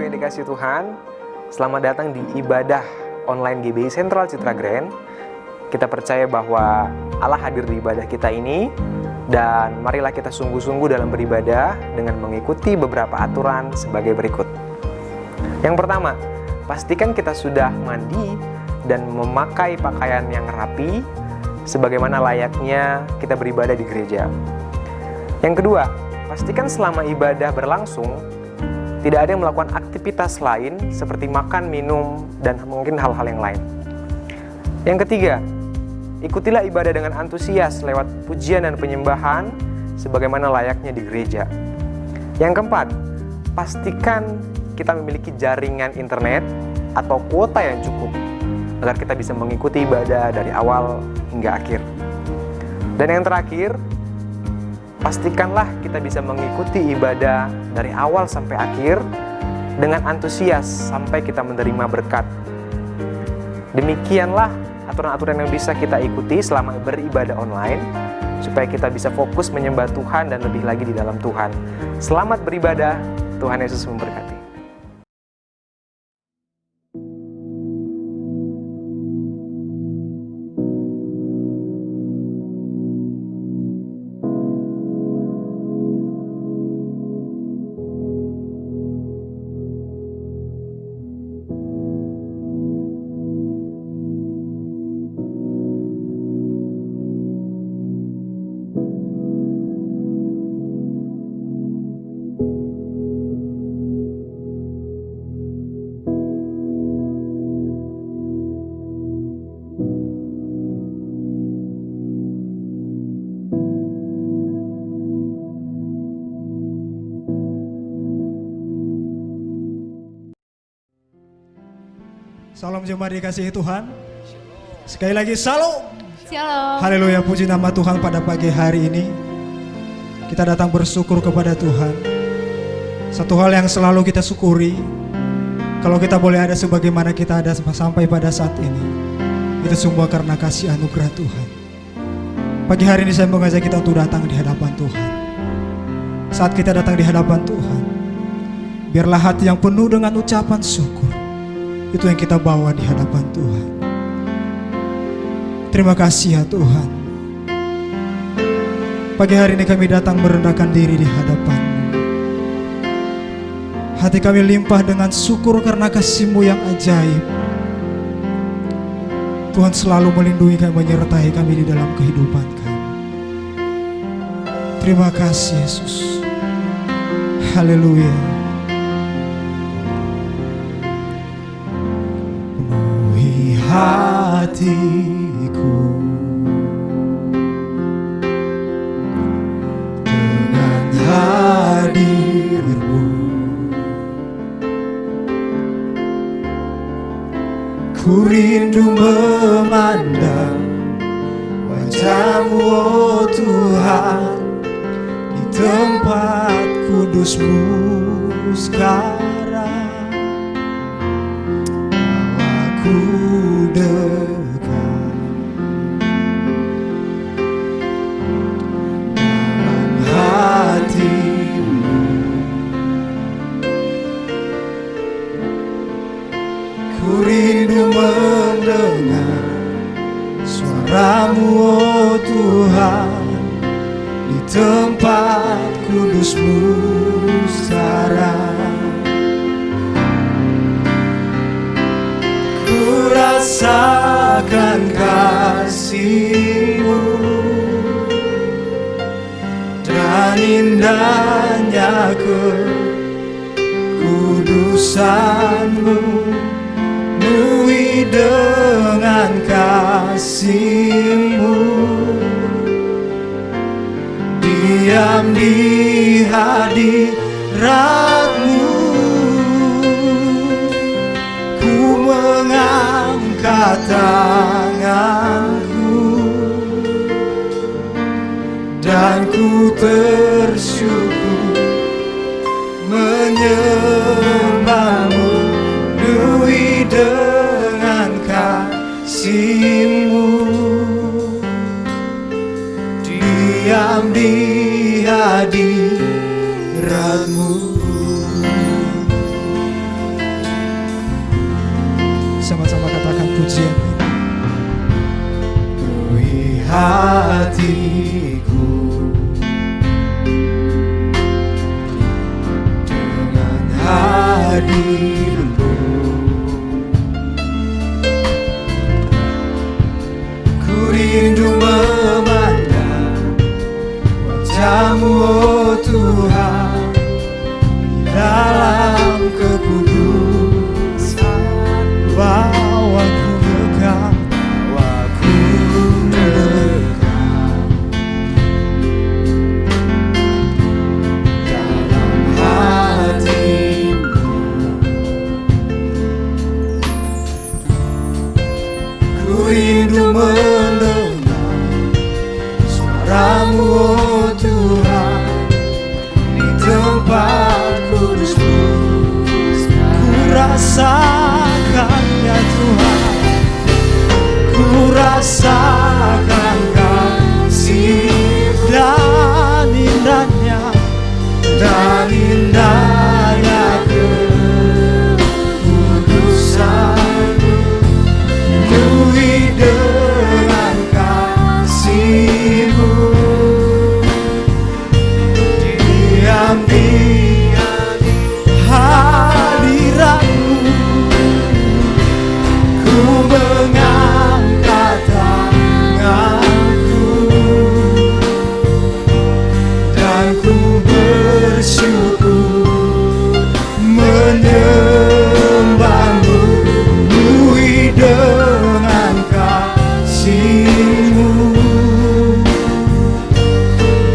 yang dikasihi Tuhan, selamat datang di ibadah online GBI Sentral Citra Grand. Kita percaya bahwa Allah hadir di ibadah kita ini, dan marilah kita sungguh-sungguh dalam beribadah dengan mengikuti beberapa aturan sebagai berikut. Yang pertama, pastikan kita sudah mandi dan memakai pakaian yang rapi, sebagaimana layaknya kita beribadah di gereja. Yang kedua, pastikan selama ibadah berlangsung, tidak ada yang melakukan aktivitas lain seperti makan, minum, dan mungkin hal-hal yang lain. Yang ketiga, ikutilah ibadah dengan antusias lewat pujian dan penyembahan sebagaimana layaknya di gereja. Yang keempat, pastikan kita memiliki jaringan internet atau kuota yang cukup agar kita bisa mengikuti ibadah dari awal hingga akhir. Dan yang terakhir, pastikanlah kita bisa mengikuti ibadah dari awal sampai akhir dengan antusias sampai kita menerima berkat. Demikianlah aturan-aturan yang bisa kita ikuti selama beribadah online, supaya kita bisa fokus menyembah Tuhan dan lebih lagi di dalam Tuhan. Selamat beribadah, Tuhan Yesus memberkati. Salam jemaat dikasihi Tuhan. Sekali lagi salam. Shalom. Haleluya, puji nama Tuhan pada pagi hari ini. Kita datang bersyukur kepada Tuhan. Satu hal yang selalu kita syukuri, kalau kita boleh ada sebagaimana kita ada sampai pada saat ini, itu semua karena kasih anugerah Tuhan. Pagi hari ini saya mengajak kita untuk datang di hadapan Tuhan. Saat kita datang di hadapan Tuhan, biarlah hati yang penuh dengan ucapan syukur, itu yang kita bawa di hadapan Tuhan. Terima kasih ya Tuhan. Pagi hari ini kami datang merendahkan diri di hadapan-Mu. Hati kami limpah dengan syukur karena kasih-Mu yang ajaib. Tuhan selalu melindungi kami, menyertai kami di dalam kehidupan kami. Terima kasih Yesus. Haleluya. Hatiku dengan hadir-Mu, ku rindu memandang wajah-Mu, oh Tuhan, di tempat kudus-Mu sekarang. Ku dekat dalam hati-Mu, ku rindu mendengar suara-Mu, oh Tuhan, di tempat kudus-Mu sekarang. Rasakan kasih-Mu dan indahnya kekudusan-Mu, penuhi dengan kasih-Mu, diam di hadirat-Mu. Mengangkat tanganku dan ku tersyukur menyembah-Mu, penuhi dengan kasih-Mu, diam di hadirat-Mu. sama-sama katakan pujian ini. Penuhi hatiku dengan hadir-Mu. Ku rindu memandang wajah-Mu, oh Tuhan, dalam kekudusan. Bawa ku dekat, dalam hati-Mu. Ku rindu mendengar suara-Mu, oh Tuhan, di tempat kudus-Mu. ku rasakan ya Tuhan, ku rasakan kasih dan indahnya, Dan indahnya kekudusan-Mu, penuhi dengan kasih-Mu. Diam di hadirat-Mu. ku mengangkat tanganku dan ku bersyukur menyembah-Mu, penuhi dengan kasih-Mu.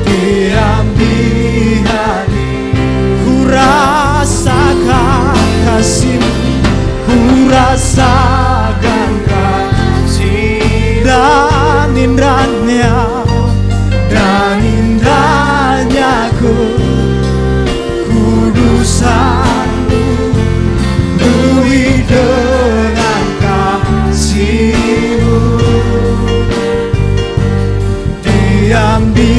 Diam di hati, Ku rasakan kasih-Mu, ku rasakan kasih dan indahnya, dan indahnya kekudusan-Mu, penuhi dengan kasih-Mu. Diam di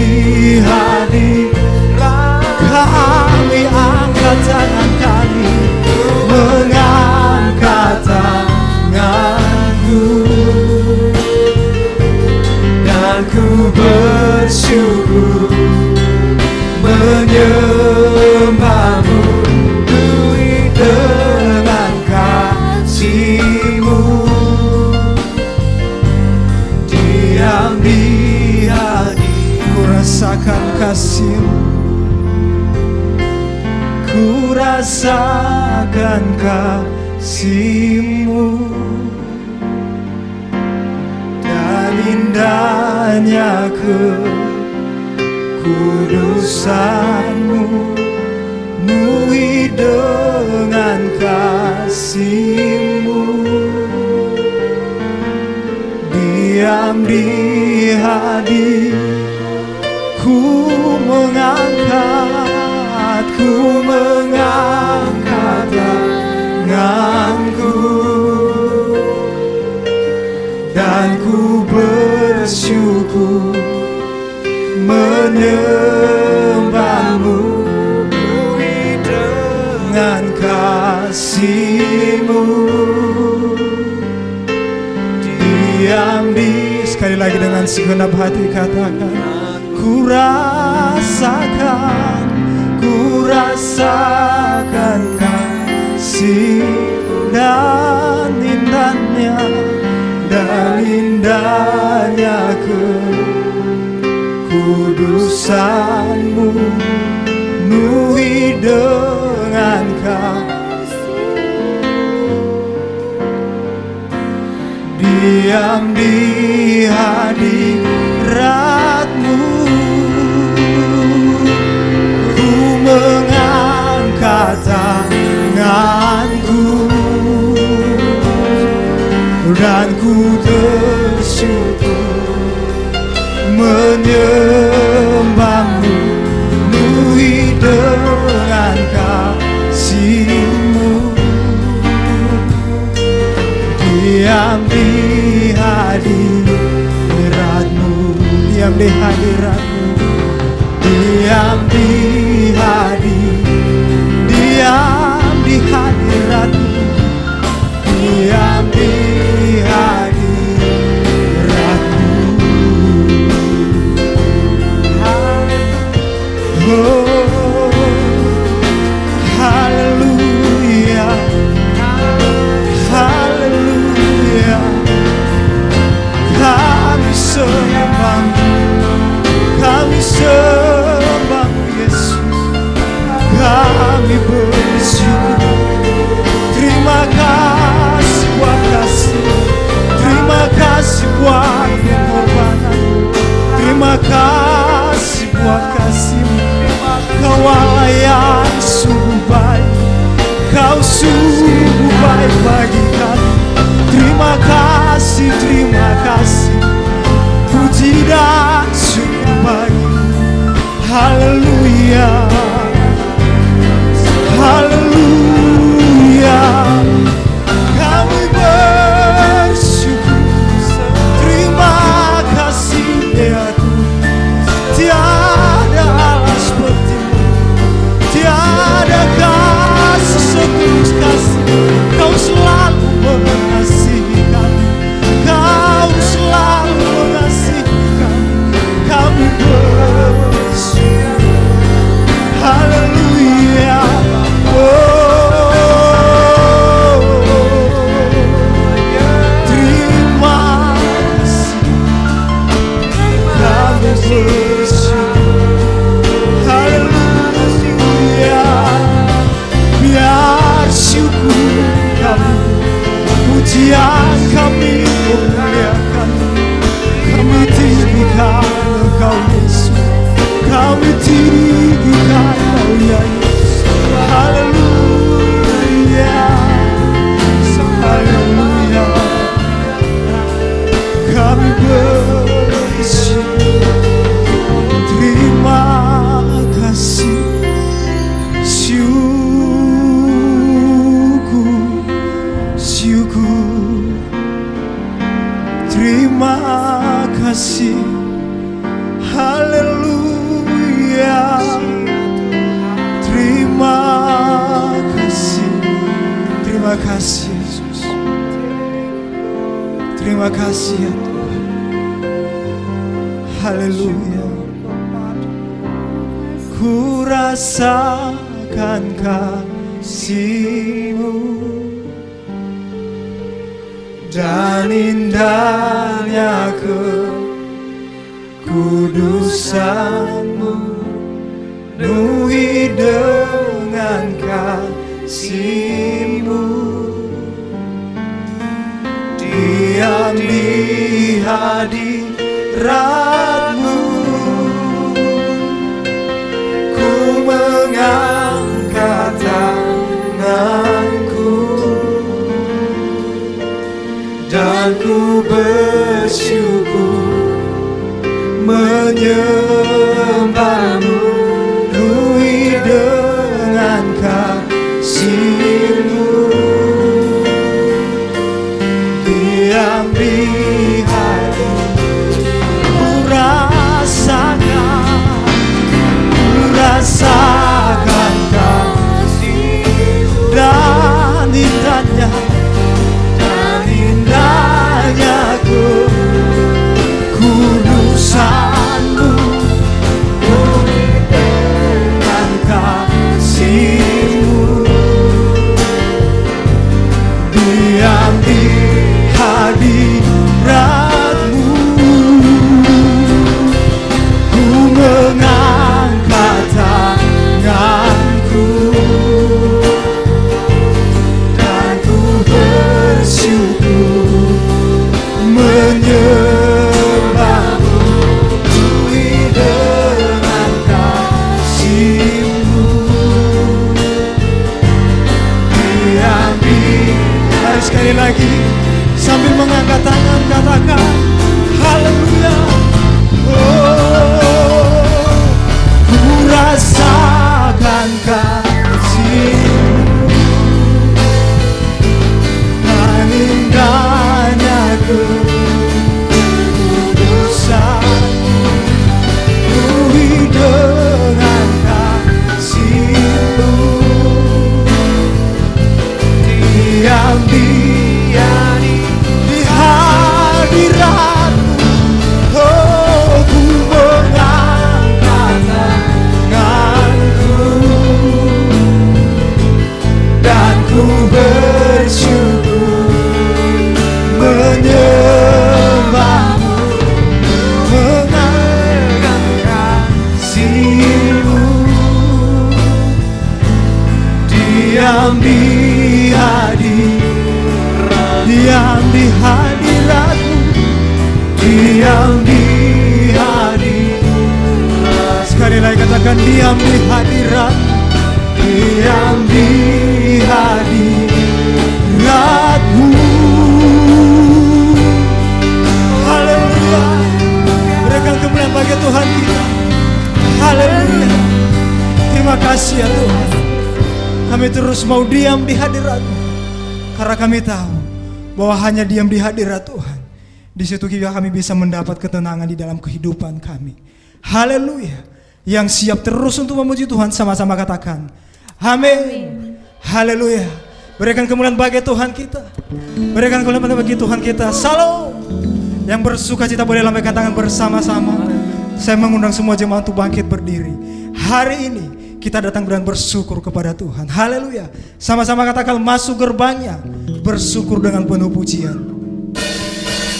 hadirat kami angkat tangan kami, mengangkat tanganku dan ku bersyukur menyembah-Mu, penuhi dengan kasih-Mu. Diam di hati, ku rasakan kasih-Mu, ku rasakan kasih-Mu dan indahnya kekudusan-Mu, penuhi dengan kasih-Mu. Diam di hadirat, ku mengangkat tanganku dan ku bersyukur menyembah-Mu, penuhi dengan kasih-Mu. Diam di, sekali lagi dengan segenap hati katakan, ku rasakan kasih dan indahnya kekudusan-Mu, penuhi dengan kasih. Diam di hadirat-Mu, ku mengangkat tanganku dan ku bersyukur menyembah-Mu, penuhi dengan kasih-Mu. Diam di hadirat-Mu, diam di hadirat-Mu, diam di hadirat-Mu, diam di Haleluya, haleluya. Kami bersyukur, terima kasih ya Tuhan. Tiada Allah seperti-Mu, tiada kasih setulus kasih. Kau selalu mengasihi kami, Kau selalu mengasihi kami. Kami bersyukur, haleluya. Terima kasih, kami bersyukur, haleluya. Biar syukur kami, pujian kami memuliakan, kami tinggikan Engkau Yesus, kami tinggikan Engkau ya Yesus. Haleluya, haleluya. Kami bersyukur, terima kasih. Syukur, syukur, terima kasih. Haleluya, terima kasih. Terima kasih Yesus, terima kasih ya Tuhan. Haleluya. Ku rasakan kasih-Mu dan indahnya kekudusan-Mu, penuhi dengan kasih-Mu. Diam di hadirat-Mu, ku mengangkat tanganku dan ku bersyukur, menyembah-Mu, penuhi dengan kasih-Mu. Diam di hati, ku rasakan kasih dan indahnya kekudusan-Mu, dengan kasih-Mu. Diam di hadirat-Mu, ku mengangkat tanganku dan ku bersyukur, menyembah-Mu, penuhi dengan kasih-Mu. Diam di, mari sekali lagi sambil mengangkat tangan katakan haleluya. Oh, ku rasakan kasih-Mu dan indahnya kekudusan-Mu, penuhi dengan kasih-Mu. Diam di hadirat-Mu, oh, ku mengangkat tanganku dan ku bersyukur, menyembah-Mu, mengangkat kasih-Mu. Diam di hadirat-Mu, diam di hadirat. Sekali lagi katakan diam di hadirat, diam di hadirat-Mu. Haleluya. Berikan kemuliaan bagi Tuhan kita. Haleluya. terus mau diam di hadirat-Mu. Karena kami tahu bahwa hanya diam di hadirat Tuhan, di situ kami bisa mendapat ketenangan di dalam kehidupan kami. Haleluya. Yang siap terus untuk memuji Tuhan, sama-sama katakan amin. Haleluya. Berikan kemuliaan bagi Tuhan kita. Berikan kemuliaan bagi Tuhan kita. Salam. Yang bersuka cita boleh lambaikan tangan bersama-sama. Saya mengundang semua jemaat untuk bangkit berdiri. Hari ini kita datang dan bersyukur kepada Tuhan. Haleluya. Sama-sama katakan masuk gerbangnya, bersyukur dengan penuh pujian.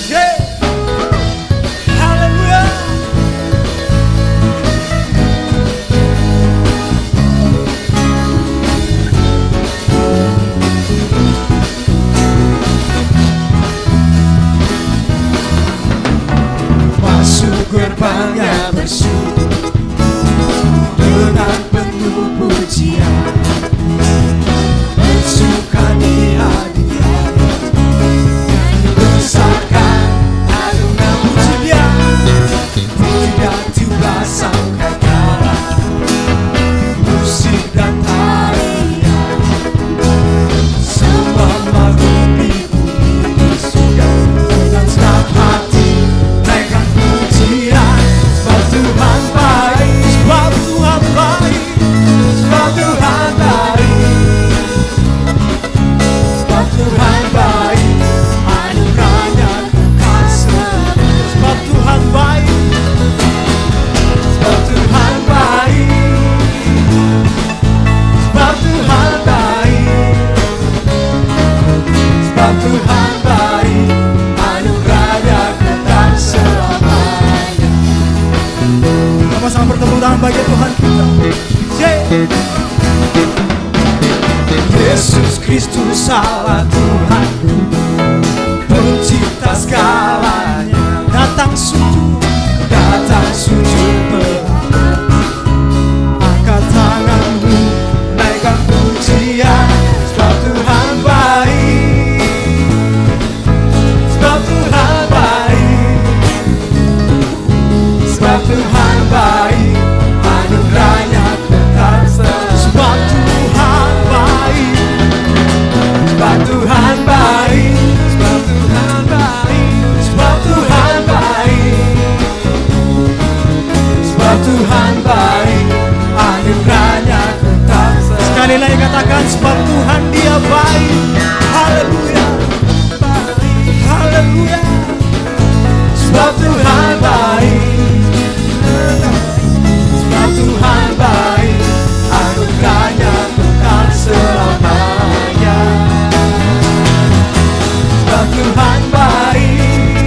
Yeah. Haleluya. Masuk gerbangnya bersyukur dengan penuh pujian, bersuka di hadirat, besarkan alunan pujian, tidak tiba sampai kalah, musik dan tarian, semua makhluk di bumi surga, dengan senang hati naikkan pujian, sebab Tuhan baik, sebab Tuhan baik, sebab Tuhan baik, sebab Tuhan baik, anugerahnya kekal selamanya, sebab Tuhan baik, sebab Tuhan baik, sebab Tuhan baik, sebab Tuhan baik, anugerahnya kekal selamanya. Sama-sama bertepuk tangan bagi Tuhan kita. Yeah. Yesus Kristus Allah Tuhan, pencipta segalanya, Datang sujud, angkat tanganmu, naikkan pujian, sebab Tuhan baik, sebab Tuhan baik, sebab Tuhan baik, anugerahnya kekal selamanya, sebab Tuhan baik, sebab Tuhan baik, sebab Tuhan baik, sebab Tuhan baik, sebab Tuhan baik, anugerahnya kekal selamanya. sekali lagi katakan sebab Tuhan dia baik. Haleluya. Haleluya. Sebab Tuhan baik, sebab Tuhan baik, anugerahnya kekal selamanya. Sebab Tuhan baik,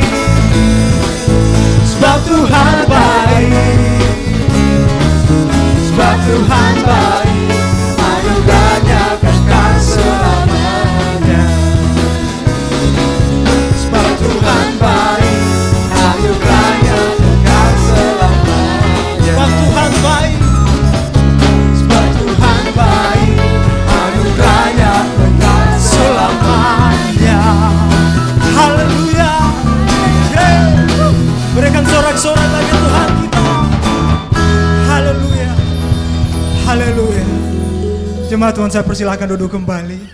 sebab Tuhan baik, sebab Tuhan baik, anugerahnya kekal selamanya. Sebab Tuhan baik, anugerahnya kekal selamanya. Sebab Tuhan baik. Sebab Tuhan baik, anugerahnya kekal selamanya. Haleluya. Yeah. Berikan sorak-sorai bagi Tuhan kita. Haleluya. Haleluya. Jemaat Tuhan, saya persilahkan duduk kembali.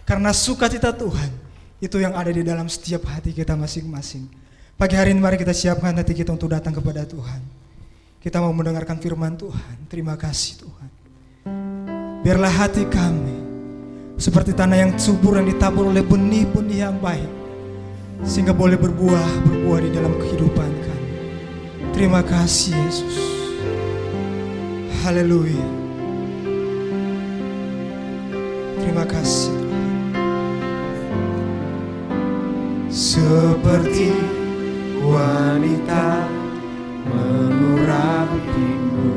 Karena sukacita Tuhan itu yang ada di dalam setiap hati kita masing-masing. Pagi hari ini mari kita siapkan hati kita untuk datang kepada Tuhan. Kita mau mendengarkan firman Tuhan. Terima kasih Tuhan. Biarlah hati kami seperti tanah yang subur yang ditabur oleh benih-benih yang baik, sehingga boleh berbuah di dalam kehidupan kami. Terima kasih Yesus. Haleluya. Terima kasih. Seperti wanita mengurapimu,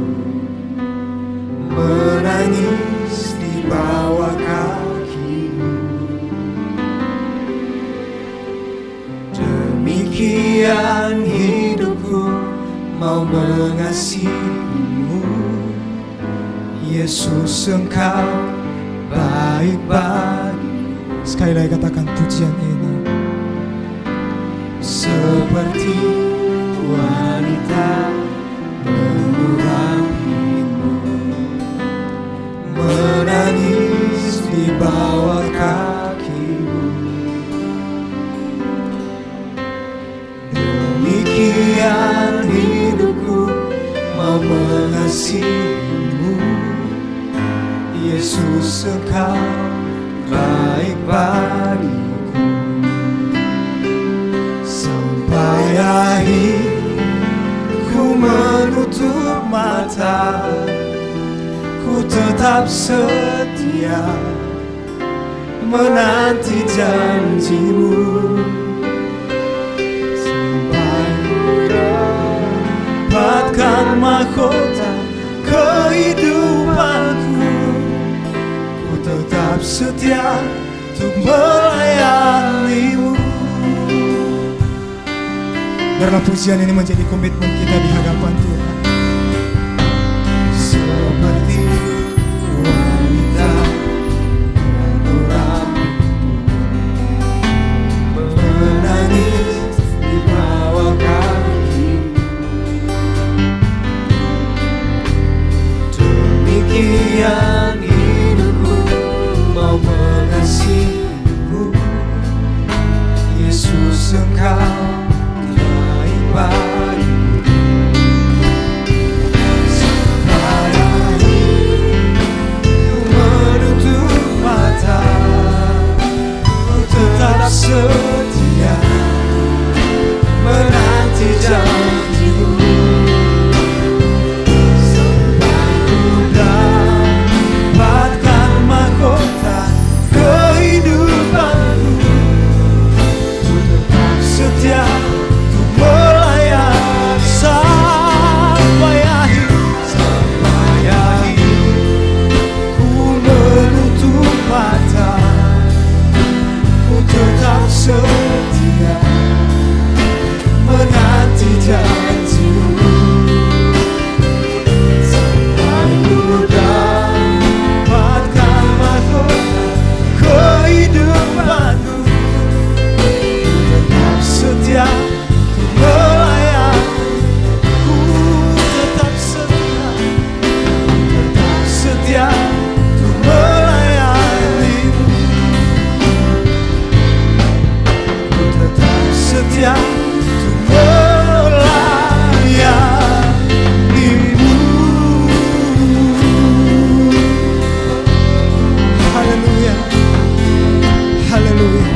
menangis di bawah kakimu, demikian hidupku mau mengasihimu. Yesus, Engkau baik bagiku. Sekali lagi katakan pujian ini. Seperti wanita mengurapimu, menangis mengasihimu. Yesus, Engkau baik bagiku. Sampai akhir ku menutup mata, ku tetap setia menanti janjimu. Sampai ku dapatkan mahkota kehidupanku, ku tetap setia untuk melayanimu. Biarlah pujian ini menjadi komitmen kita di hadapan Tuhan. Seperti wanita orang menangis di bawah kaki, demikian hidupku mau mengasihimu. Yesus, Engkau bagiku. Sampai akhir ku menutup mata, ku tetap setia menanti janjimu. Sampai ku dapatkan mahkota kehidupanku, ku tetap setia sampai akhir ku menutup mata, ku tetap setia menanti janjimu. Sampai ku dapatkan mahkota kehidupanku, ku tetap setia setia untuk melayanimu. Haleluya, haleluya, haleluya.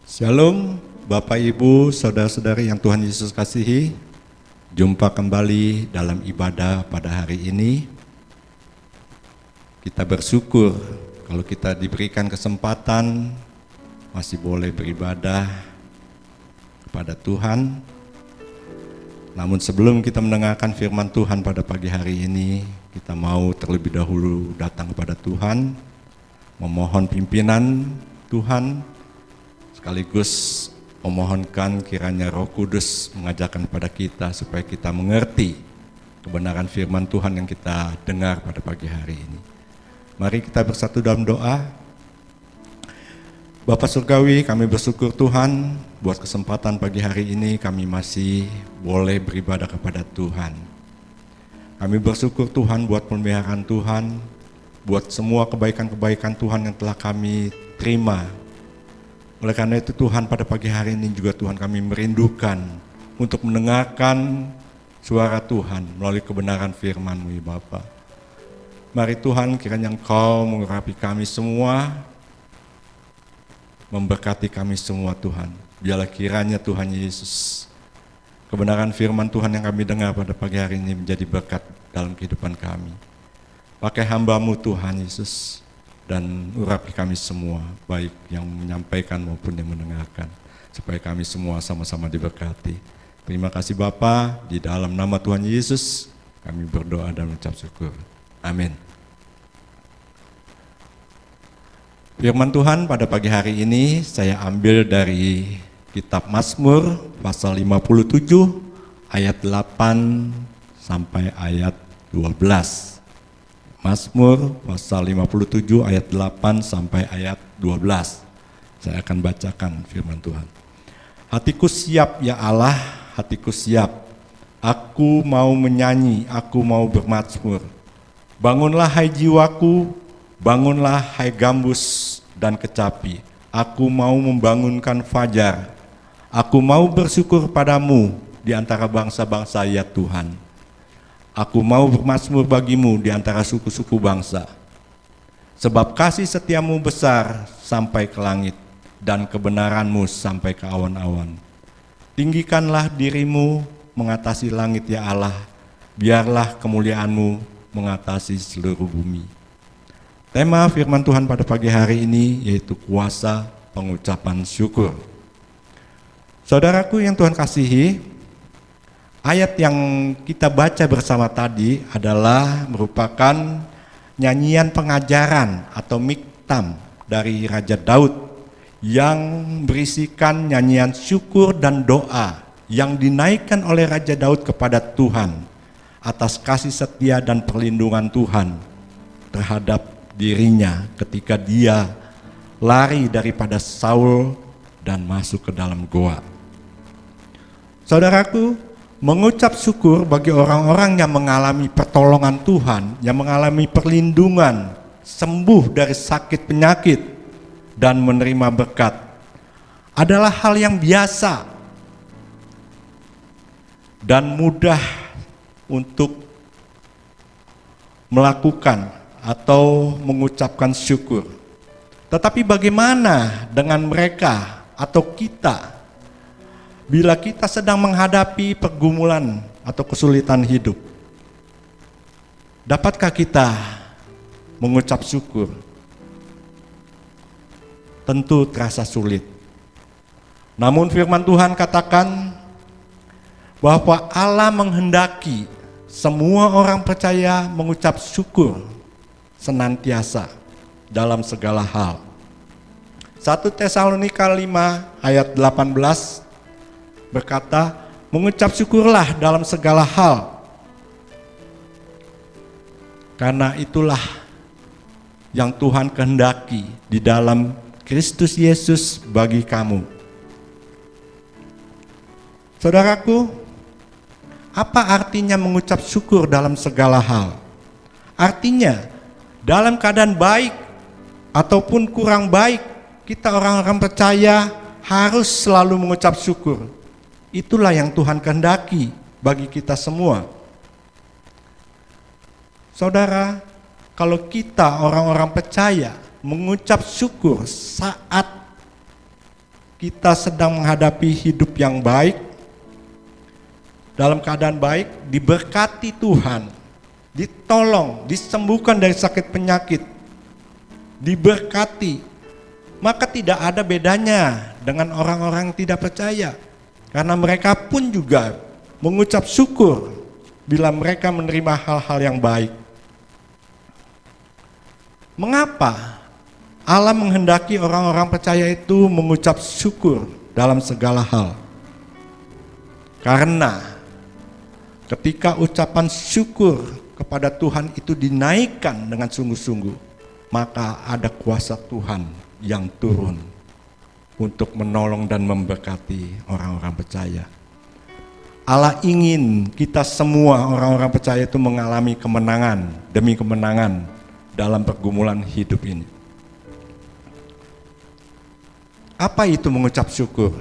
Shalom Bapak Ibu, Saudara-saudari yang Tuhan Yesus kasihi. Jumpa kembali dalam ibadah pada hari ini. Kita bersyukur kalau kita diberikan kesempatan masih boleh beribadah kepada Tuhan. Namun sebelum kita mendengarkan firman Tuhan pada pagi hari ini, kita mau terlebih dahulu datang kepada Tuhan, memohon pimpinan Tuhan, sekaligus memohonkan kiranya Roh Kudus mengajarkan kepada kita supaya kita mengerti kebenaran firman Tuhan yang kita dengar pada pagi hari ini. Mari kita bersatu dalam doa. Bapa Surgawi, kami bersyukur Tuhan buat kesempatan pagi hari ini kami masih boleh beribadah kepada Tuhan. Kami bersyukur Tuhan buat pemeliharaan Tuhan, buat semua kebaikan-kebaikan Tuhan yang telah kami terima. Oleh karena itu Tuhan, pada pagi hari ini juga Tuhan kami merindukan untuk mendengarkan suara Tuhan melalui kebenaran firman-Mu ya Bapa. Mari Tuhan, kiranya Engkau mengurapi kami semua, memberkati kami semua Tuhan. Biarlah kiranya Tuhan Yesus, kebenaran firman Tuhan yang kami dengar pada pagi hari ini menjadi berkat dalam kehidupan kami. Pakai hamba-Mu Tuhan Yesus, dan urapi kami semua, baik yang menyampaikan maupun yang mendengarkan, supaya kami semua sama-sama diberkati. Terima kasih Bapa, di dalam nama Tuhan Yesus kami berdoa dan mengucap syukur. Amin. Firman Tuhan pada pagi hari ini saya ambil dari kitab Mazmur pasal 57 ayat 8 sampai ayat 12. Mazmur pasal 57 ayat 8 sampai ayat 12. Saya akan bacakan firman Tuhan. Hatiku siap ya Allah, hatiku siap. Aku mau menyanyi, aku mau bermazmur. Bangunlah hai jiwaku, bangunlah hai gambus, dan kecapi. Aku mau membangunkan fajar. Aku mau bersyukur padamu di antara bangsa-bangsa, ya Tuhan. Aku mau bermazmur bagimu di antara suku-suku bangsa. Sebab kasih setiamu besar sampai ke langit, dan kebenaranmu sampai ke awan-awan. Tinggikanlah dirimu mengatasi langit, ya Allah. Biarlah kemuliaanmu mengatasi seluruh bumi. Tema firman Tuhan pada pagi hari ini yaitu kuasa pengucapan syukur. Saudaraku yang Tuhan kasihi, ayat yang kita baca bersama tadi adalah merupakan nyanyian pengajaran atau miktam dari Raja Daud yang berisikan nyanyian syukur dan doa yang dinaikkan oleh Raja Daud kepada Tuhan atas kasih setia dan perlindungan Tuhan terhadap dirinya ketika dia lari daripada Saul dan masuk ke dalam goa. Saudaraku, mengucap syukur bagi orang-orang yang mengalami pertolongan Tuhan, yang mengalami perlindungan, sembuh dari sakit penyakit, dan menerima berkat, adalah hal yang biasa dan mudah untuk melakukan atau mengucapkan syukur. Tetapi bagaimana dengan mereka atau kita bila kita sedang menghadapi pergumulan atau kesulitan hidup? Dapatkah kita mengucap syukur? Tentu terasa sulit. Namun firman Tuhan katakan bahwa Allah menghendaki semua orang percaya mengucap syukur senantiasa dalam segala hal. 1 Tesalonika 5 ayat 18 berkata, mengucap syukurlah dalam segala hal, karena itulah yang Tuhan kehendaki di dalam Kristus Yesus bagi kamu. Saudaraku, apa artinya mengucap syukur dalam segala hal? Artinya, dalam keadaan baik ataupun kurang baik, kita orang-orang percaya harus selalu mengucap syukur. Itulah yang Tuhan kehendaki bagi kita semua. Saudara, kalau kita orang-orang percaya mengucap syukur saat kita sedang menghadapi hidup yang baik, dalam keadaan baik, diberkati Tuhan, ditolong, disembuhkan dari sakit penyakit, diberkati, maka tidak ada bedanya dengan orang-orang yang tidak percaya. Karena mereka pun juga mengucap syukur bila mereka menerima hal-hal yang baik. Mengapa Allah menghendaki orang-orang percaya itu mengucap syukur dalam segala hal? Karena ketika ucapan syukur kepada Tuhan itu dinaikkan dengan sungguh-sungguh, maka ada kuasa Tuhan yang turun untuk menolong dan memberkati orang-orang percaya. Allah ingin kita semua orang-orang percaya itu mengalami kemenangan demi kemenangan dalam pergumulan hidup ini. Apa itu mengucap syukur?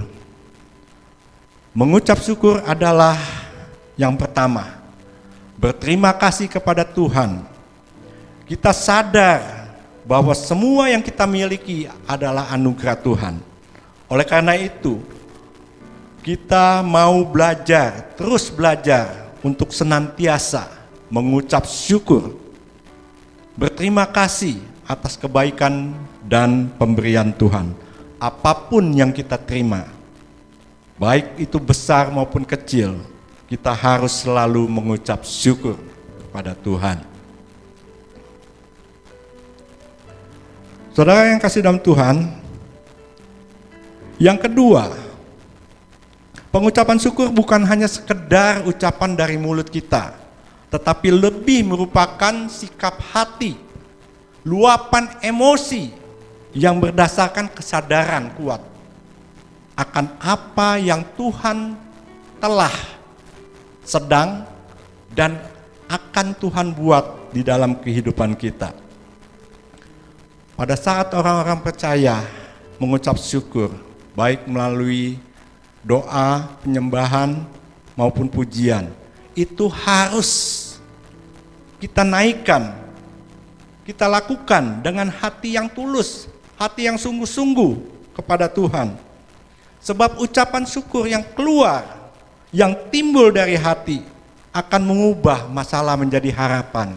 Mengucap syukur adalah yang pertama, berterima kasih kepada Tuhan. Kita sadar bahwa semua yang kita miliki adalah anugerah Tuhan. Oleh karena itu, kita mau belajar, terus belajar untuk senantiasa mengucap syukur, berterima kasih atas kebaikan dan pemberian Tuhan. Apapun yang kita terima, baik itu besar maupun kecil, kita harus selalu mengucap syukur kepada Tuhan. Saudara yang kasih dalam Tuhan, yang kedua, pengucapan syukur bukan hanya sekedar ucapan dari mulut kita, tetapi lebih merupakan sikap hati, luapan emosi yang berdasarkan kesadaran kuat akan apa yang Tuhan telah sedang dan akan Tuhan buat di dalam kehidupan kita. pada saat orang-orang percaya mengucap syukur, baik melalui doa, penyembahan, maupun pujian, itu harus kita naikkan, kita lakukan dengan hati yang tulus, hati yang sungguh-sungguh kepada Tuhan. Sebab ucapan syukur yang keluar, yang timbul dari hati, akan mengubah masalah menjadi harapan.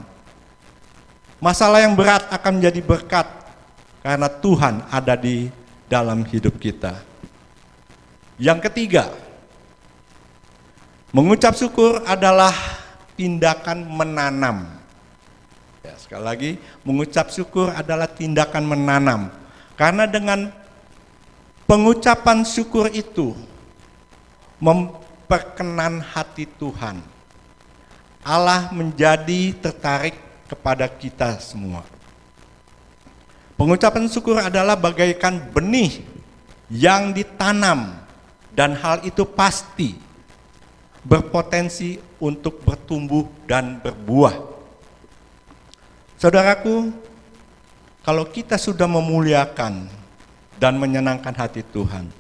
Masalah yang berat akan menjadi berkat, karena Tuhan ada di dalam hidup kita. Yang ketiga, mengucap syukur adalah tindakan menanam. Ya, sekali lagi, mengucap syukur adalah tindakan menanam. Karena dengan pengucapan syukur itu memperkenan hati Tuhan. Allah menjadi tertarik kepada kita semua. Pengucapan syukur adalah bagaikan benih yang ditanam, dan hal itu pasti berpotensi untuk bertumbuh dan berbuah. Saudaraku, kalau kita sudah memuliakan dan menyenangkan hati Tuhan,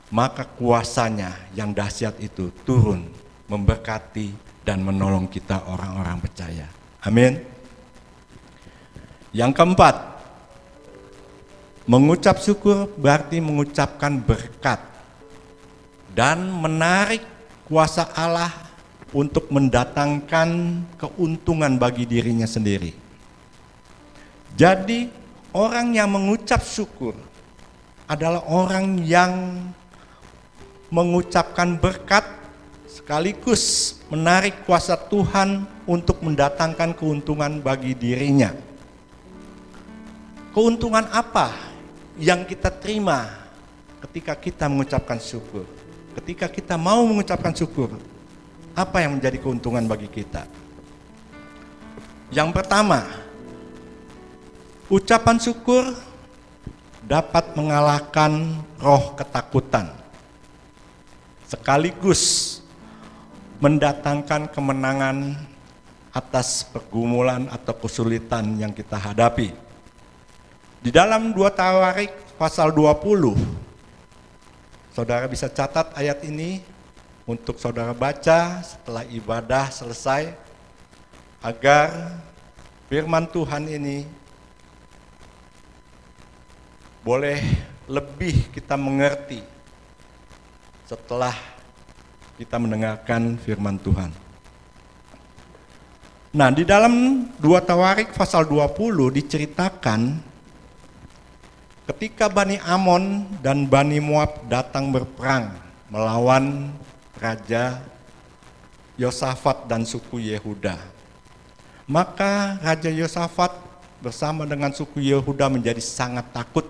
maka kuasanya yang dahsyat itu turun, memberkati dan menolong kita orang-orang percaya. Amin. Yang keempat, mengucap syukur berarti mengucapkan berkat dan menarik kuasa Allah untuk mendatangkan keuntungan bagi dirinya sendiri. Jadi orang yang mengucap syukur adalah orang yang mengucapkan berkat sekaligus menarik kuasa Tuhan untuk mendatangkan keuntungan bagi dirinya. Keuntungan apa yang kita terima ketika kita mengucapkan syukur? Ketika kita mau mengucapkan syukur, apa yang menjadi keuntungan bagi kita? Yang pertama, ucapan syukur dapat mengalahkan roh ketakutan, sekaligus mendatangkan kemenangan atas pergumulan atau kesulitan yang kita hadapi. Di dalam 2 Tawarik pasal 20, saudara bisa catat ayat ini untuk saudara baca setelah ibadah selesai, agar firman Tuhan ini boleh lebih kita mengerti setelah kita mendengarkan firman Tuhan. Nah, di dalam 2 Tawarik pasal 20 diceritakan ketika Bani Amon dan Bani Moab datang berperang melawan Raja Yosafat dan suku Yehuda. Maka Raja Yosafat bersama dengan suku Yehuda menjadi sangat takut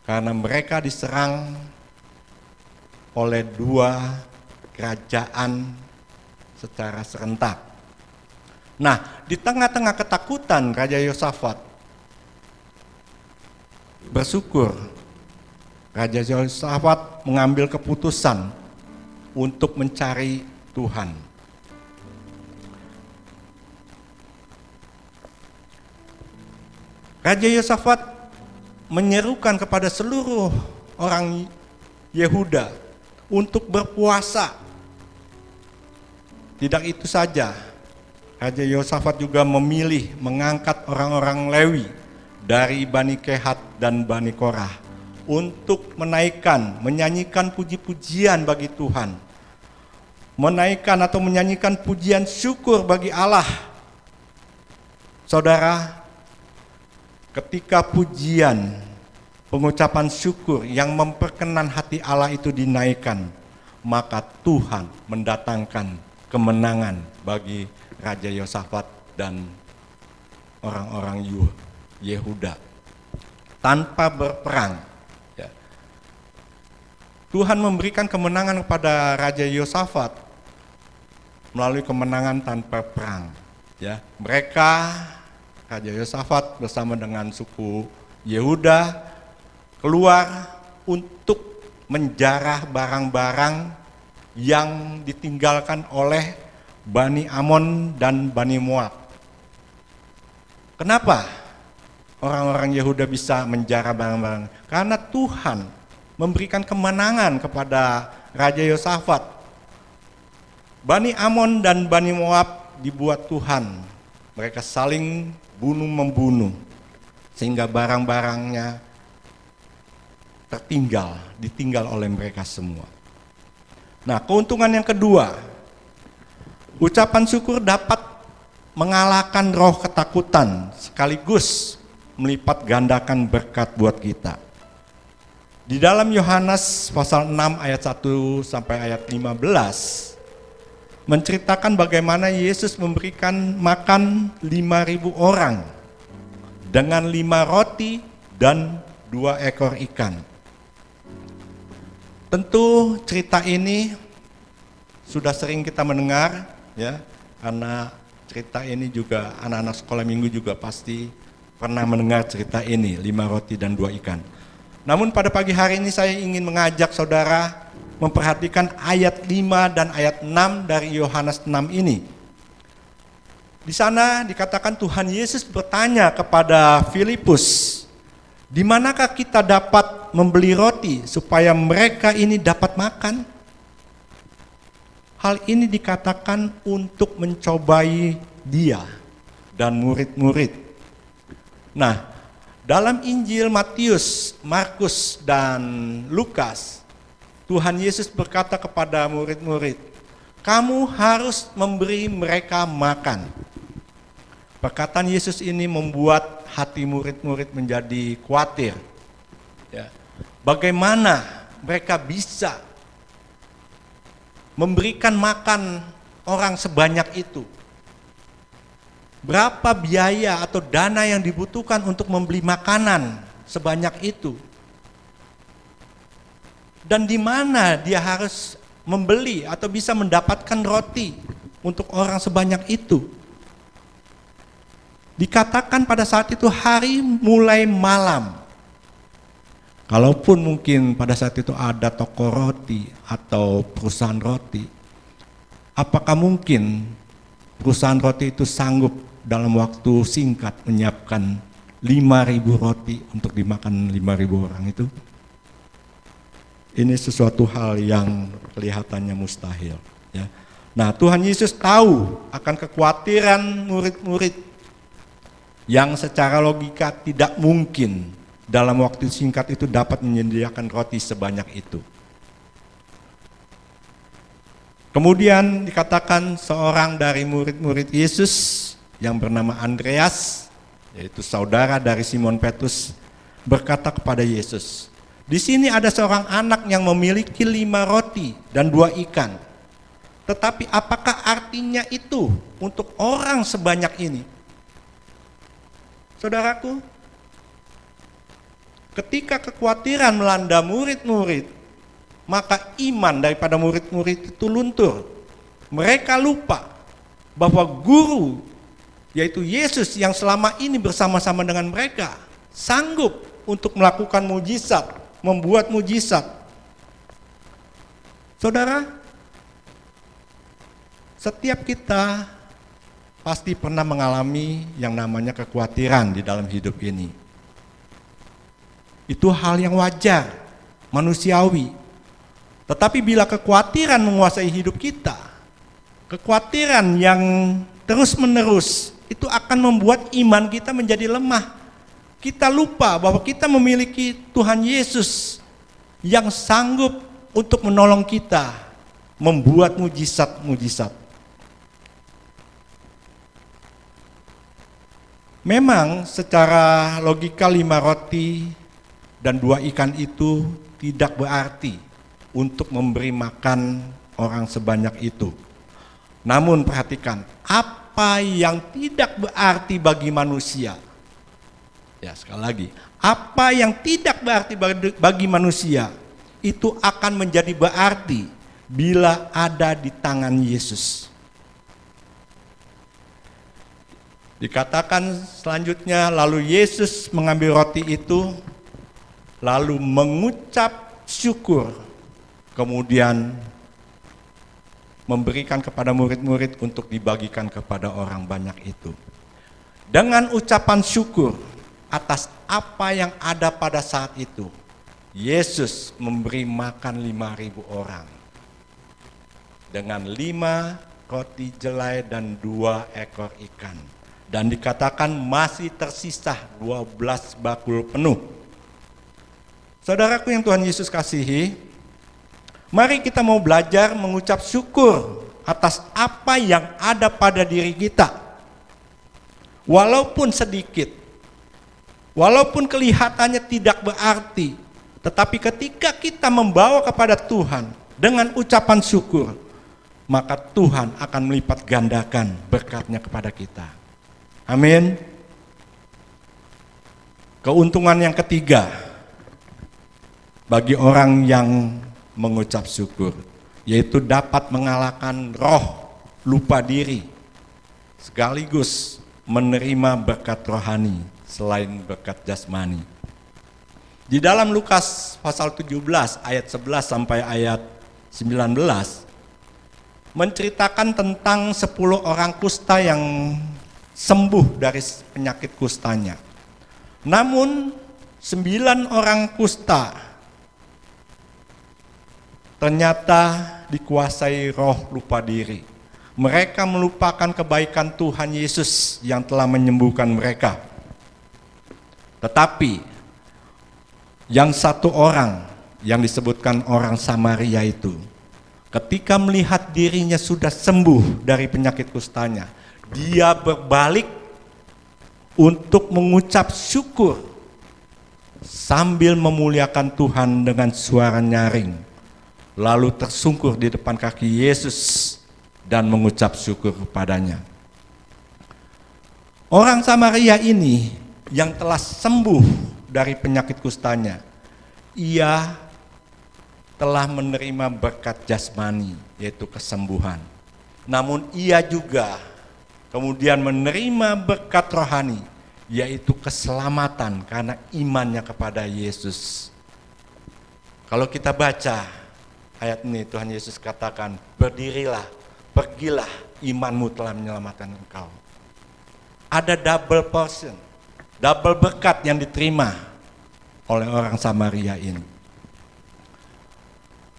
karena mereka diserang oleh 2 kerajaan secara serentak. Nah, di tengah-tengah ketakutan Raja Yosafat bersyukur, Raja Yosafat mengambil keputusan untuk mencari Tuhan. Raja Yosafat menyerukan kepada seluruh orang Yehuda untuk berpuasa. Tidak itu saja, Raja Yosafat juga memilih mengangkat orang-orang Lewi dari Bani Kehat dan Bani Korah untuk menaikkan, menyanyikan puji-pujian bagi Tuhan, menaikkan atau menyanyikan pujian syukur bagi Allah. Saudara, ketika pujian, pengucapan syukur yang memperkenan hati Allah itu dinaikkan, maka Tuhan mendatangkan kemenangan bagi Raja Yosafat dan orang-orang Yehuda tanpa berperang. Ya. Tuhan memberikan kemenangan kepada Raja Yosafat melalui kemenangan tanpa perang. Ya, mereka Raja Yosafat bersama dengan suku Yehuda keluar untuk menjarah barang-barang yang ditinggalkan oleh Bani Amon dan Bani Moab. Kenapa? orang-orang Yehuda bisa menjara barang-barang? Karena Tuhan memberikan kemenangan kepada Raja Yosafat. Bani Amon dan Bani Moab dibuat Tuhan. Mereka saling bunuh-membunuh sehingga barang-barangnya ditinggal oleh mereka semua. Nah, keuntungan yang kedua, ucapan syukur dapat mengalahkan roh ketakutan sekaligus melipat gandakan berkat buat kita. Di dalam Yohanes pasal 6 ayat 1 sampai ayat 15 menceritakan bagaimana Yesus memberikan makan 5.000 orang dengan 5 roti dan 2 ekor ikan. Tentu cerita ini sudah sering kita mendengar, ya, karena cerita ini juga anak-anak sekolah minggu juga pasti pernah mendengar cerita ini, 5 roti dan 2 ikan. Namun pada pagi hari ini saya ingin mengajak saudara memperhatikan ayat 5 dan ayat 6 dari Yohanes 6 ini. Di sana dikatakan Tuhan Yesus bertanya kepada Filipus, di manakah kita dapat membeli roti supaya mereka ini dapat makan? Hal ini dikatakan untuk mencobai dia dan murid-murid. Nah, dalam Injil Matius, Markus, dan Lukas, Tuhan Yesus berkata kepada murid-murid, kamu harus memberi mereka makan. Perkataan Yesus ini membuat hati murid-murid menjadi khawatir. Ya. Bagaimana mereka bisa memberikan makan orang sebanyak itu? Berapa biaya atau dana yang dibutuhkan untuk membeli makanan sebanyak itu? Dan di mana dia harus membeli atau bisa mendapatkan roti untuk orang sebanyak itu? Dikatakan pada saat itu hari mulai malam. Kalaupun mungkin pada saat itu ada toko roti atau perusahaan roti, apakah mungkin perusahaan roti itu sanggup dalam waktu singkat menyiapkan 5.000 roti untuk dimakan 5.000 orang itu? Ini sesuatu hal yang kelihatannya mustahil. Ya. Nah, Tuhan Yesus tahu akan kekhawatiran murid-murid yang secara logika tidak mungkin dalam waktu singkat itu dapat menyediakan roti sebanyak itu. Kemudian dikatakan seorang dari murid-murid Yesus yang bernama Andreas, yaitu saudara dari Simon Petrus, berkata kepada Yesus, di sini ada seorang anak yang memiliki 5 roti dan 2 ikan. Tetapi apakah artinya itu untuk orang sebanyak ini? Saudaraku, ketika kekhawatiran melanda murid-murid, maka iman daripada murid-murid itu luntur. Mereka lupa bahwa guru, yaitu Yesus yang selama ini bersama-sama dengan mereka, sanggup untuk melakukan mujizat, membuat mujizat. Saudara, setiap kita pasti pernah mengalami yang namanya kekhawatiran di dalam hidup ini. Itu hal yang wajar, manusiawi. Tetapi bila kekhawatiran menguasai hidup kita, kekhawatiran yang terus-menerus, itu akan membuat iman kita menjadi lemah. Kita lupa bahwa kita memiliki Tuhan Yesus yang sanggup untuk menolong kita, membuat mujizat-mujizat. Memang secara logika 5 roti dan 2 ikan itu tidak berarti untuk memberi makan orang sebanyak itu. Namun perhatikan, apa yang tidak berarti bagi manusia? Ya, sekali lagi, apa yang tidak berarti bagi manusia itu akan menjadi berarti bila ada di tangan Yesus. Dikatakan selanjutnya, lalu Yesus mengambil roti itu, lalu mengucap syukur, kemudian memberikan kepada murid-murid untuk dibagikan kepada orang banyak itu. Dengan ucapan syukur, atas apa yang ada pada saat itu. Yesus memberi makan 5.000 orang dengan 5 roti jelai dan 2 ekor ikan. Dan dikatakan masih tersisa 12 bakul penuh. Saudaraku yang Tuhan Yesus kasihi, mari kita mau belajar mengucap syukur atas apa yang ada pada diri kita. Walaupun sedikit, walaupun kelihatannya tidak berarti, tetapi ketika kita membawa kepada Tuhan dengan ucapan syukur, maka Tuhan akan melipat gandakan berkatnya kepada kita. Amin. Keuntungan yang ketiga bagi orang yang mengucap syukur, yaitu dapat mengalahkan roh lupa diri, sekaligus menerima berkat rohani selain berkat jasmani. Di dalam Lukas pasal 17 ayat 11 sampai ayat 19 menceritakan tentang 10 orang kusta yang sembuh dari penyakit kustanya. Namun 9 orang kusta ternyata dikuasai roh lupa diri. Mereka melupakan kebaikan Tuhan Yesus yang telah menyembuhkan mereka. Tetapi yang satu orang yang disebutkan orang Samaria itu, ketika melihat dirinya sudah sembuh dari penyakit kustanya, dia berbalik untuk mengucap syukur sambil memuliakan Tuhan dengan suara nyaring. Lalu tersungkur di depan kaki Yesus dan mengucap syukur kepadanya. Orang Samaria ini yang telah sembuh dari penyakit kustanya, ia telah menerima berkat jasmani, yaitu kesembuhan. Namun ia juga kemudian menerima berkat rohani, yaitu keselamatan karena imannya kepada Yesus. Kalau kita baca ayat ini, Tuhan Yesus katakan, berdirilah, pergilah, imanmu telah menyelamatkan engkau. Ada double portion, double berkat yang diterima oleh orang Samaria ini.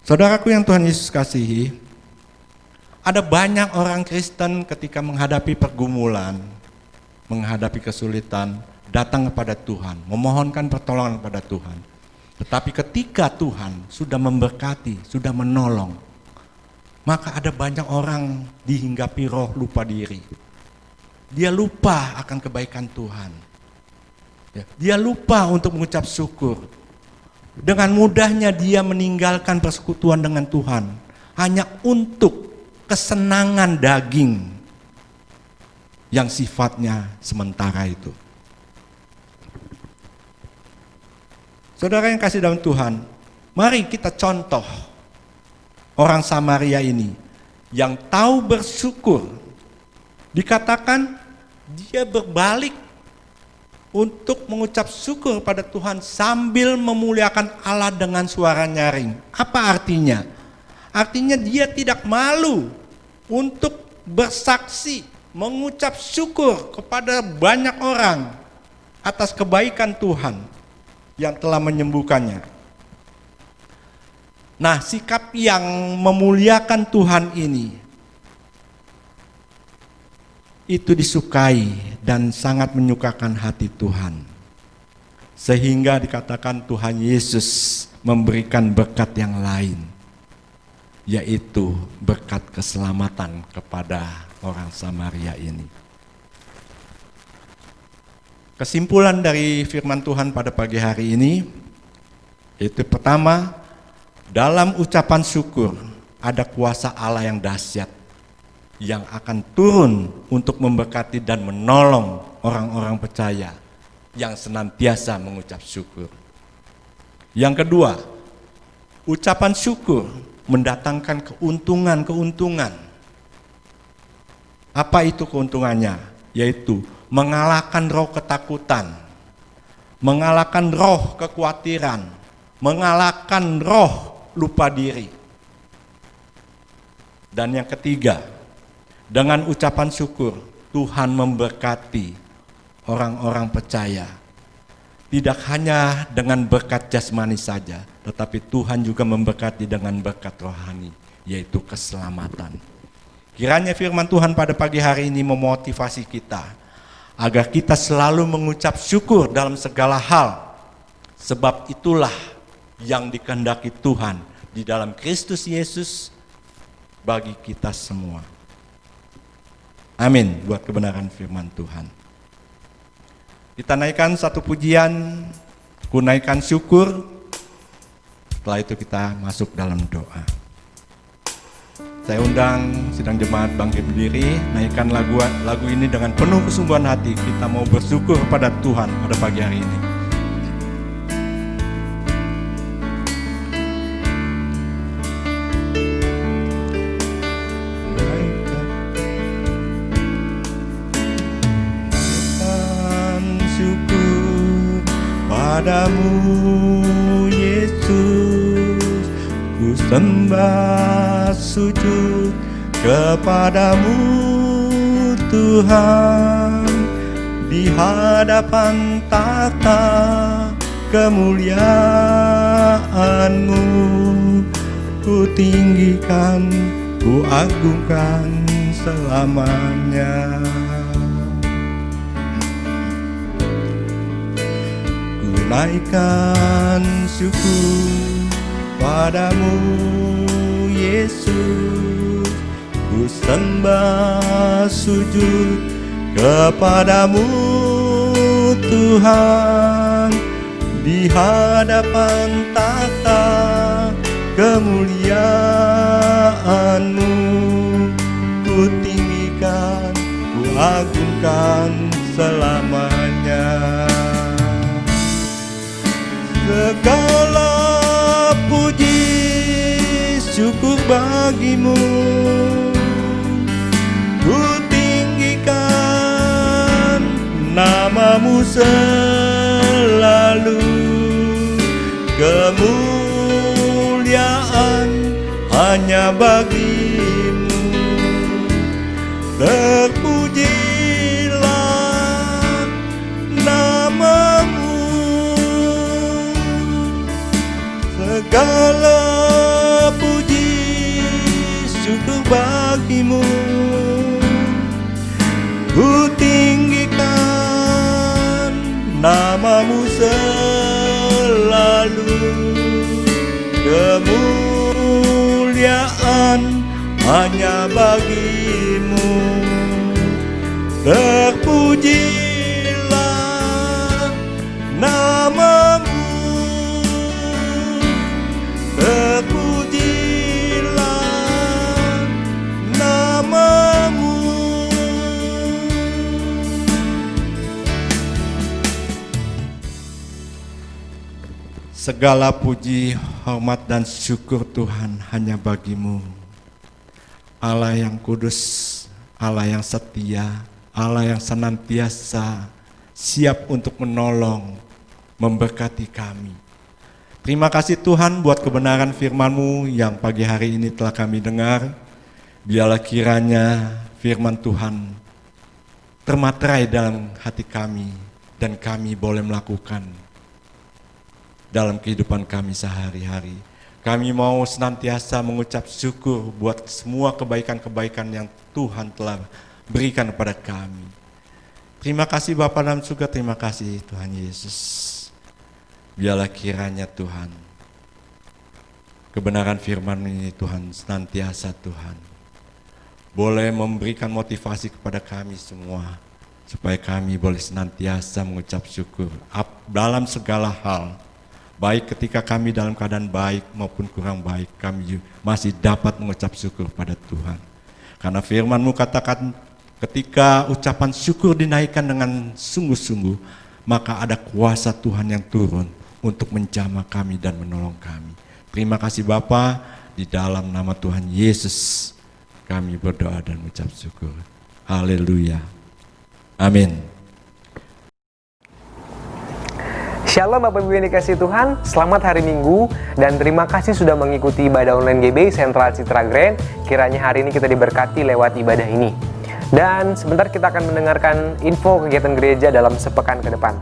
Saudaraku yang Tuhan Yesus kasihi, ada banyak orang Kristen ketika menghadapi pergumulan, menghadapi kesulitan, datang kepada Tuhan, memohonkan pertolongan kepada Tuhan. Tetapi ketika Tuhan sudah memberkati, sudah menolong, maka ada banyak orang dihinggapi roh lupa diri. Dia lupa akan kebaikan Tuhan. Dia lupa untuk mengucap syukur. Dengan mudahnya dia meninggalkan persekutuan dengan Tuhan hanya untuk kesenangan daging yang sifatnya sementara itu. Saudara yang kasih dalam Tuhan, mari kita contoh orang Samaria ini yang tahu bersyukur. Dikatakan dia berbalik untuk mengucap syukur pada Tuhan sambil memuliakan Allah dengan suara nyaring. Apa artinya? Artinya dia tidak malu untuk bersaksi, mengucap syukur kepada banyak orang atas kebaikan Tuhan yang telah menyembuhkannya. Nah, sikap yang memuliakan Tuhan ini itu disukai dan sangat menyukakan hati Tuhan. Sehingga dikatakan Tuhan Yesus memberikan berkat yang lain, yaitu berkat keselamatan kepada orang Samaria ini. Kesimpulan dari firman Tuhan pada pagi hari ini, itu pertama, dalam ucapan syukur ada kuasa Allah yang dahsyat yang akan turun untuk memberkati dan menolong orang-orang percaya yang senantiasa mengucap syukur. Yang kedua, ucapan syukur mendatangkan keuntungan-keuntungan. Apa itu keuntungannya? Yaitu mengalahkan roh ketakutan, mengalahkan roh kekhawatiran, mengalahkan roh lupa diri. Dan yang ketiga, dengan ucapan syukur, Tuhan memberkati orang-orang percaya tidak hanya dengan berkat jasmani saja, tetapi Tuhan juga memberkati dengan berkat rohani, yaitu keselamatan. Kiranya firman Tuhan pada pagi hari ini memotivasi kita, agar kita selalu mengucap syukur dalam segala hal, sebab itulah yang dikehendaki Tuhan di dalam Kristus Yesus bagi kita semua. Amin, buat kebenaran firman Tuhan. Kita naikkan satu pujian, ku naikkan syukur. Setelah itu kita masuk dalam doa. Saya undang sidang jemaat bangkit berdiri, naikkan lagu ini dengan penuh kesungguhan hati. Kita mau bersyukur pada Tuhan pada pagi hari ini. Padamu Yesus, ku sembah sujud kepadamu Tuhan, di hadapan tahta kemuliaan-Mu, ku tinggikan, ku agungkan selamanya. Naikkan syukur padamu Yesus, ku sembah sujud kepadamu Tuhan, di hadapan tahta kemuliaan-Mu, ku tinggikan, ku agungkan selamanya. Segala puji syukur bagimu, ku tinggikan namamu selalu. Kemuliaan hanya bagimu, terpujilah namamu. Segala puji syukur bagimu, ku tinggikan namamu selalu. Kemuliaan hanya bagimu, terpujilah namamu. Terpujilah namamu. Segala puji, hormat dan syukur Tuhan hanya bagimu, Allah yang kudus, Allah yang setia, Allah yang senantiasa siap untuk menolong, memberkati kami. Terima kasih Tuhan buat kebenaran firman-Mu yang pagi hari ini telah kami dengar. Biarlah kiranya firman Tuhan termaterai dalam hati kami dan kami boleh melakukan dalam kehidupan kami sehari-hari. Kami mau senantiasa mengucap syukur buat semua kebaikan-kebaikan yang Tuhan telah berikan kepada kami. Terima kasih Bapa dalam surga, terima kasih Tuhan Yesus. Biarlah kiranya Tuhan, kebenaran firman ini Tuhan senantiasa Tuhan boleh memberikan motivasi kepada kami semua, supaya kami boleh senantiasa mengucap syukur dalam segala hal. Baik ketika kami dalam keadaan baik maupun kurang baik, kami masih dapat mengucap syukur pada Tuhan. Karena firman-Mu katakan, ketika ucapan syukur dinaikkan dengan sungguh-sungguh, maka ada kuasa Tuhan yang turun untuk menjamah kami dan menolong kami. Terima kasih Bapa, di dalam nama Tuhan Yesus kami berdoa dan mengucap syukur. Haleluya. Amin. Shalom Bapak Ibu yang dikasihi Tuhan, selamat hari Minggu dan terima kasih sudah mengikuti ibadah online GBI Sentral Citra Grand. Kiranya hari ini kita diberkati lewat ibadah ini. Dan sebentar kita akan mendengarkan info kegiatan gereja dalam sepekan ke depan.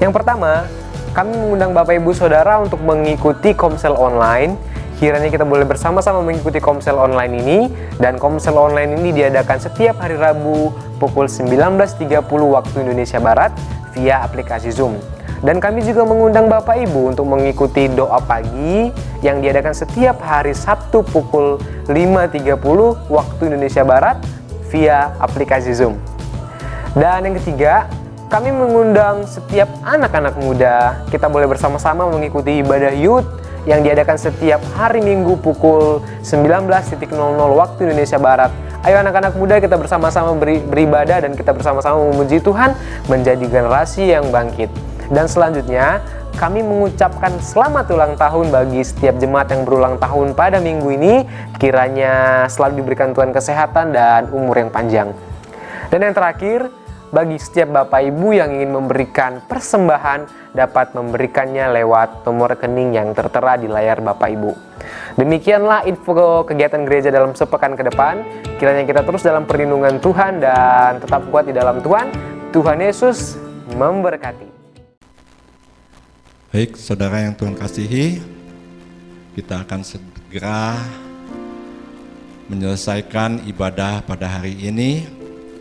Yang pertama, kami mengundang Bapak Ibu Saudara untuk mengikuti Komsel online. Kiranya kita boleh bersama-sama mengikuti Komsel online ini, dan Komsel online ini diadakan setiap hari Rabu pukul 19.30 waktu Indonesia Barat via aplikasi Zoom. Dan kami juga mengundang Bapak Ibu untuk mengikuti doa pagi yang diadakan setiap hari Sabtu pukul 5.30 waktu Indonesia Barat via aplikasi Zoom. Dan yang ketiga, kami mengundang setiap anak-anak muda, kita boleh bersama-sama mengikuti ibadah youth yang diadakan setiap hari Minggu pukul 19.00 waktu Indonesia Barat. Ayo anak-anak muda, kita bersama-sama beribadah dan kita bersama-sama memuji Tuhan menjadi generasi yang bangkit. Dan selanjutnya, kami mengucapkan selamat ulang tahun bagi setiap jemaat yang berulang tahun pada minggu ini. Kiranya selalu diberikan Tuhan kesehatan dan umur yang panjang. Dan yang terakhir, bagi setiap Bapak Ibu yang ingin memberikan persembahan, dapat memberikannya lewat nomor rekening yang tertera di layar Bapak Ibu. Demikianlah info kegiatan gereja dalam sepekan ke depan. Kiranya kita terus dalam perlindungan Tuhan dan tetap kuat di dalam Tuhan. Tuhan Yesus memberkati. Baik, saudara yang Tuhan kasihi, kita akan segera menyelesaikan ibadah pada hari ini.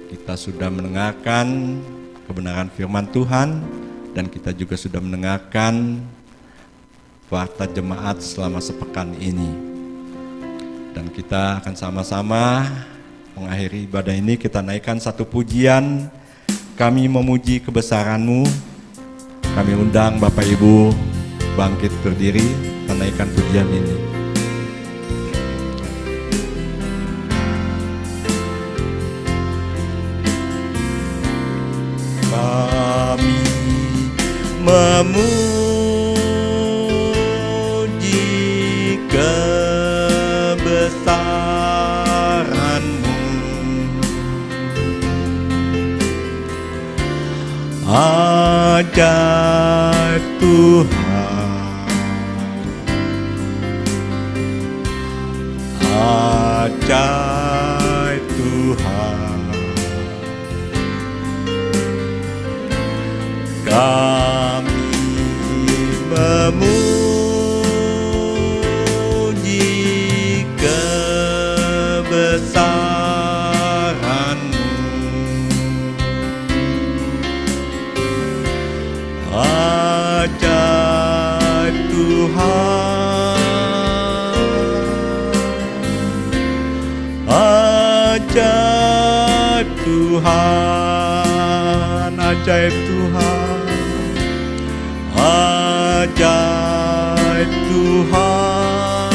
Kita sudah mendengarkan kebenaran firman Tuhan, dan kita juga sudah mendengarkan fakta jemaat selama sepekan ini. Dan kita akan sama-sama mengakhiri ibadah ini, kita naikkan satu pujian, kami memuji kebesaran-Mu. Kami undang Bapak Ibu bangkit berdiri, kita naikkan pujian ini. Kami memuji kebesaran-Mu, ajaib Tuhan, ajaib Tuhan. Kami memuji kebesaran-Mu, ajaib Tuhan, ajaib Tuhan, ajaib Tuhan, ajaib Tuhan,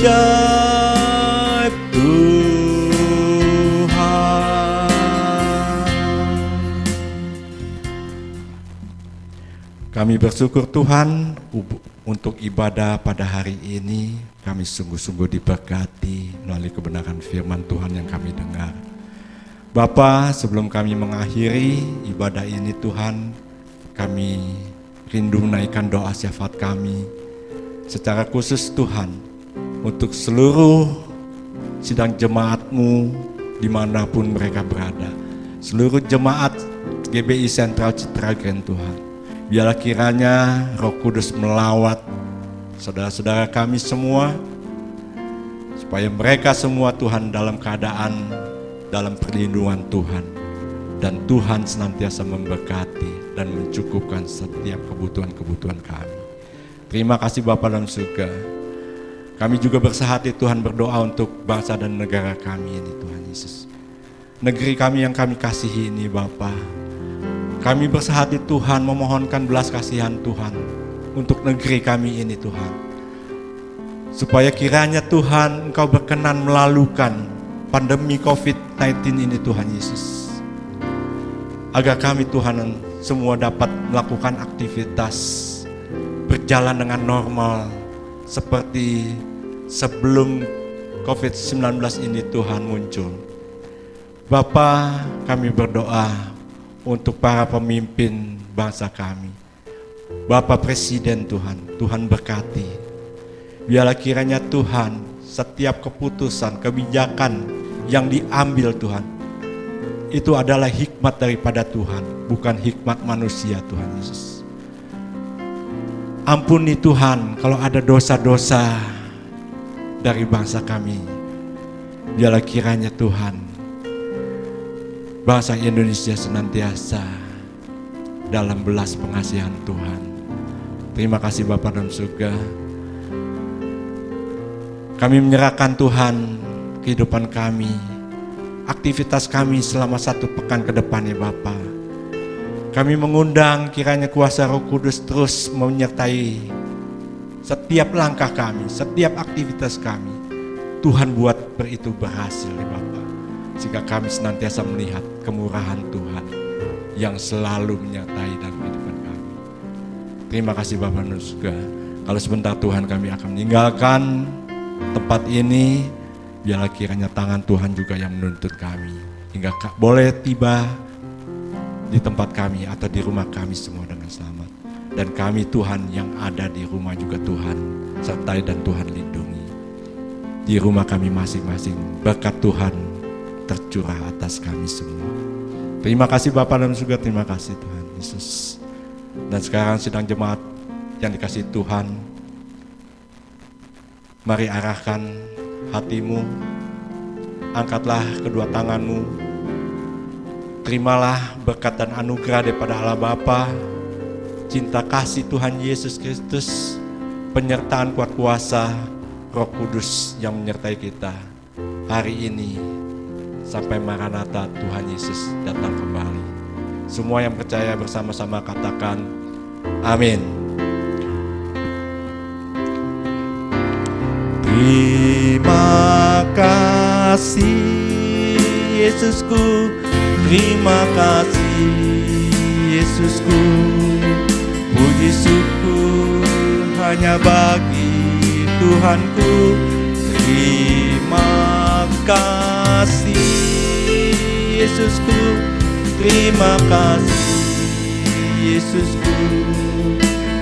ajaib Tuhan. Kami bersyukur Tuhan untuk ibadah pada hari ini. Kami sungguh-sungguh diberkati melalui kebenaran firman Tuhan yang kami dengar. Bapa, sebelum kami mengakhiri ibadah ini Tuhan, kami rindu menaikkan doa syafaat kami secara khusus Tuhan untuk seluruh sidang jemaat-Mu dimanapun mereka berada, seluruh jemaat GBI Sentral Citra Grand Tuhan. Biarlah kiranya Roh Kudus melawat saudara-saudara kami semua, supaya mereka semua Tuhan dalam keadaan dalam perlindungan Tuhan, dan Tuhan senantiasa memberkati dan mencukupkan setiap kebutuhan-kebutuhan kami. Terima kasih Bapa dalam surga. Kami juga bersehati Tuhan berdoa untuk bangsa dan negara kami ini Tuhan Yesus. Negeri kami yang kami kasihi ini Bapa, kami bersehati Tuhan memohonkan belas kasihan Tuhan untuk negeri kami ini Tuhan, supaya kiranya Tuhan Engkau berkenan melalukan pandemi COVID-19 ini Tuhan Yesus, agar kami Tuhan semua dapat melakukan aktivitas berjalan dengan normal seperti sebelum COVID-19 ini Tuhan muncul. Bapa, kami berdoa untuk para pemimpin bangsa kami, Bapak Presiden Tuhan, Tuhan berkati. Biarlah kiranya Tuhan setiap keputusan, kebijakan yang diambil Tuhan, itu adalah hikmat daripada Tuhan, bukan hikmat manusia Tuhan Yesus. Ampuni Tuhan kalau ada dosa-dosa dari bangsa kami. Biarlah kiranya Tuhan, bangsa Indonesia senantiasa dalam belas pengasihan Tuhan. Terima kasih Bapa dalam surga. Kami menyerahkan Tuhan kehidupan kami, aktivitas kami selama 1 pekan ke depan ya Bapa. Kami mengundang kiranya kuasa Roh Kudus terus menyertai setiap langkah kami, setiap aktivitas kami. Tuhan buat itu berhasil ya Bapa. Sehingga kami senantiasa melihat kemurahan Tuhan yang selalu menyertai dalam kehidupan kami. Terima kasih Bapa dalam surga. Kalau sebentar Tuhan kami akan meninggalkan tempat ini, biarlah kiranya tangan Tuhan juga yang menuntut kami hingga boleh tiba di tempat kami atau di rumah kami semua dengan selamat. Dan kami Tuhan yang ada di rumah juga Tuhan sertai dan Tuhan lindungi. Di rumah kami masing-masing berkat Tuhan tercurah atas kami semua. Terima kasih Bapa dalam surga, terima kasih Tuhan Yesus. Dan sekarang sidang jemaat yang dikasihi Tuhan, mari arahkan hatimu, angkatlah kedua tanganmu, terimalah berkat dan anugerah daripada Allah Bapa, cinta kasih Tuhan Yesus Kristus, penyertaan kuat kuasa Roh Kudus yang menyertai kita hari ini sampai Maranatha Tuhan Yesus datang kembali. Semua yang percaya bersama-sama katakan amin. Terima kasih Yesusku, terima kasih Yesusku, puji syukur hanya bagi Tuhanku. Terima kasih Yesusku, terima kasih Yesusku,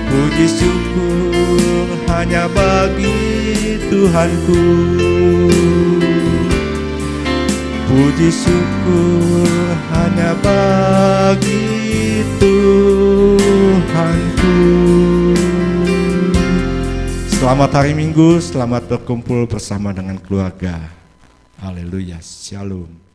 puji syukur hanya bagi Tuhanku. Puji syukur hanya bagi Tuhanku. Selamat hari Minggu, selamat berkumpul bersama dengan keluarga. Haleluya, shalom.